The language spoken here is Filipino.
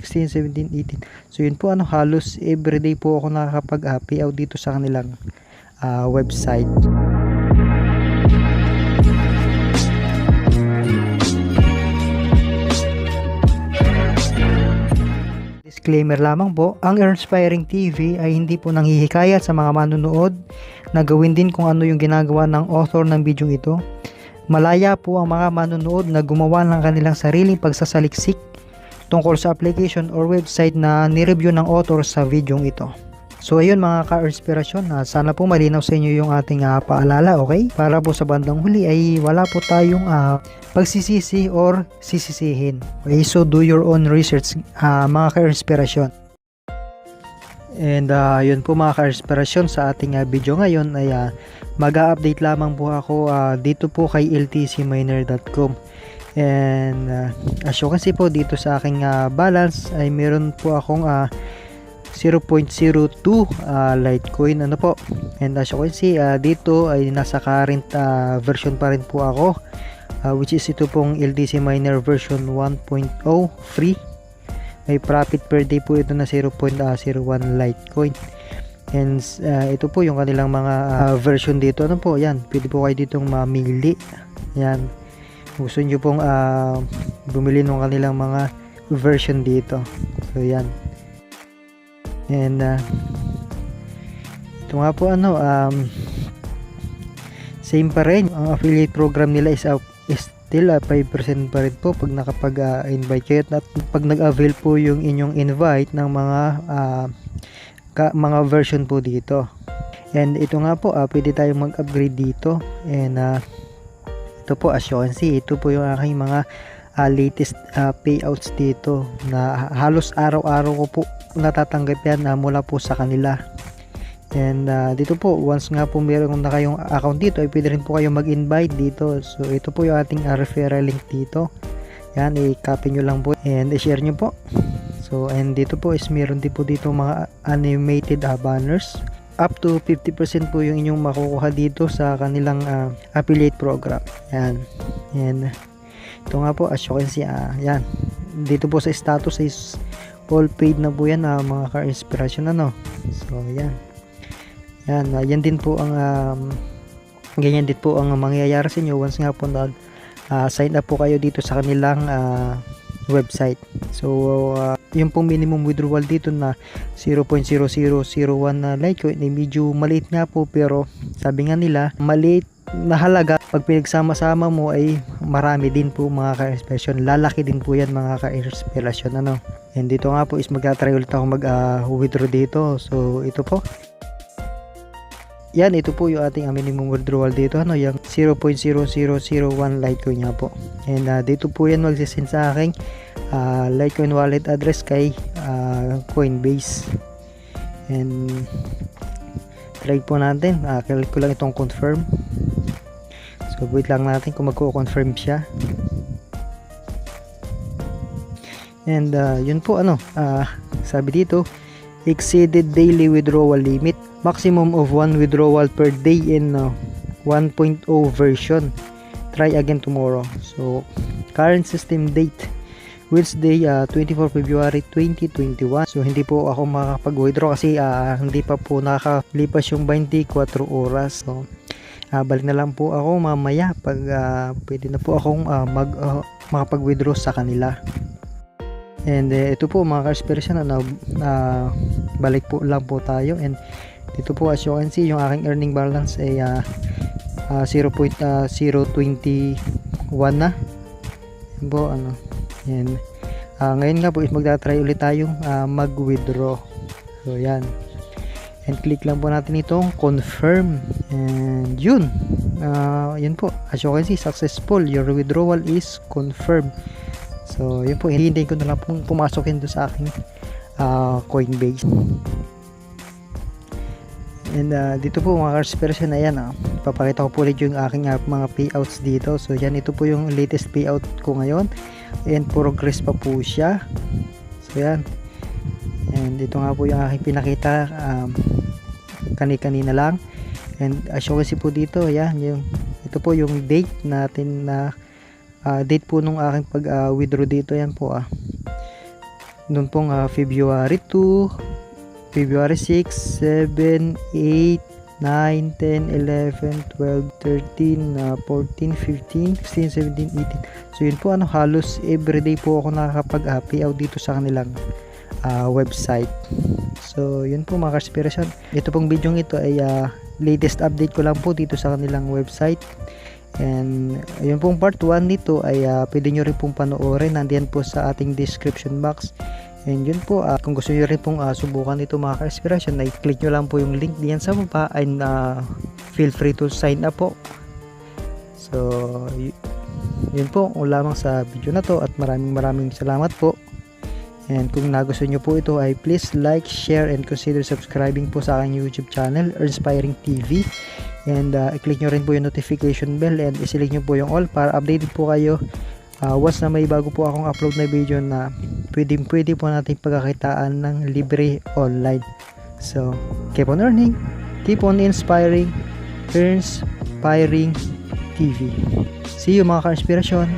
16, 17, 18. So yun po, halos everyday po ako nakakapag payout dito sa kanilang website. Disclaimer lamang po, ang EARNspiringTv ay hindi po nanghihikayat sa mga manonood na gawin din kung ano yung ginagawa ng author ng video ito. Malaya po ang mga manonood na gumawa ng kanilang sariling pagsasaliksik tungkol sa application or website na nireview ng author sa video ito. So ayun mga ka-inspirasyon, sana po malinaw sa inyo yung ating paalala, okay? Para po sa bandang huli ay wala po tayong pagsisisi or sisisihin. Okay, so do your own research mga ka-inspirasyon. And yun po mga ka-inspirasyon, sa ating video ngayon ay mag-a-update lamang po ako dito po kay ltcminer.com. And as you can see po dito sa aking balance ay meron po akong 0.02 Litecoin po. And as you can see dito ay nasa current version pa rin po ako, which is ito pong LTC Miner version 1.0 free. May profit per day po ito na 0.01 Litecoin. And ito po yung kanilang mga version dito. Po yan, pwede po kayo ditong mamili. Yan, gusto nyo pong bumili ng kanilang mga version dito. So yan. And ito nga po same pa rin, ang affiliate program nila is still 5% pa rin po pag nakapag-invite kayo at pag nag-avail po yung inyong invite ng mga version po dito. And ito nga po, pwede tayong mag-upgrade dito. And ito po, as you can see, ito po yung aking mga latest payouts dito na halos araw-araw ko po natatanggap yan mula po sa kanila. And dito po, once nga po meron na kayong account dito, ay pwede rin po kayong mag-invite dito. So ito po yung ating referral link dito. Yan, i-copy nyo lang po and i-share nyo po. So and dito po is meron din po dito mga animated banners. Up to 50% po yung inyong makukuha dito sa kanilang affiliate program. Yan. And ito nga po, as you can see, yan. Dito po sa status is all paid na po yan mga ka-inspirasyon So yan. Yan din po ang ganyan din po ang mangyayari sa inyo once nga po sign up po kayo dito sa kanilang website. So yung pong minimum withdrawal dito na 0.0001 Litecoin ay medyo maliit nga po, pero sabi nga nila maliit na halaga pag pinagsama-sama mo ay marami din po mga ka-inspirasyon. Lalaki din po yan mga ka-inspirasyon And dito nga po is mag-try ulit ako mag-withdraw dito. So ito po. Yan, ito po yung ating minimum withdrawal dito, yung 0.0001 Litecoin nga po. And dito po yan magsisend sa aking Litecoin wallet address kay Coinbase. And try po natin, click ko lang itong confirm. So wait lang natin kung magko-confirm siya. And yun po sabi dito, exceeded daily withdrawal limit, maximum of 1 withdrawal per day in 1.0 version, try again tomorrow. So current system date Wednesday 24 February 2021. So hindi po ako makakapag-withdraw kasi hindi pa po nakakalipas yung 24 oras. So balik na lang po ako mamaya pag pwede na po akong makapag-withdraw sa kanila. And ito po mga ka-inspirasyon balik po lang po tayo. And dito po as you can see, yung aking earning balance ay 0.021 na po yan. Ngayon nga po is magta-try ulit tayong mag-withdraw. So yan, and click lang po natin itong confirm, and yun po, as you can see, successful, your withdrawal is confirmed. So yun po, hindi ko na lang pong pumasokin doon sa aking Coinbase. And dito po mga ka-inspirasyon, ayan papakita ko po ulit yung aking mga payouts dito. So yan, ito po yung latest payout ko ngayon, and progress pa po siya. So yan, and ito nga po yung aking pinakita kanina lang. And as you can see po dito, yan, ito po yung date natin na date po nung aking pag withdraw dito. Yan po Noon pong February 2, February 6, 7, 8, 9, 10, 11, 12, 13, 14, 15, 16, 17, 18. So yun po, halos everyday po ako nakakapag-payout dito sa kanilang website. So yun po mga ka-inspirasyon. Ito pong video ito ay latest update ko lang po dito sa kanilang website. And yun pong part 1 nito ay pwede nyo rin pong panoorin, nandiyan po sa ating description box. And yun po, kung gusto nyo rin pong subukan ito mga ka-inspirasyon, ay click nyo lang po yung link diyan sa baba and feel free to sign up po. So yun po lamang sa video na to, at maraming salamat po. And kung nagustuhan nyo po ito ay please like, share, and consider subscribing po sa aking YouTube channel, EARNspiringTv. And i-click nyo rin po yung notification bell and i-select nyo po yung all para updated po kayo once na may bago po akong upload na video na pwede po natin pagkakitaan ng libre online. So keep on earning, keep on inspiring, EARNspiringTv. See you mga ka-inspirasyon.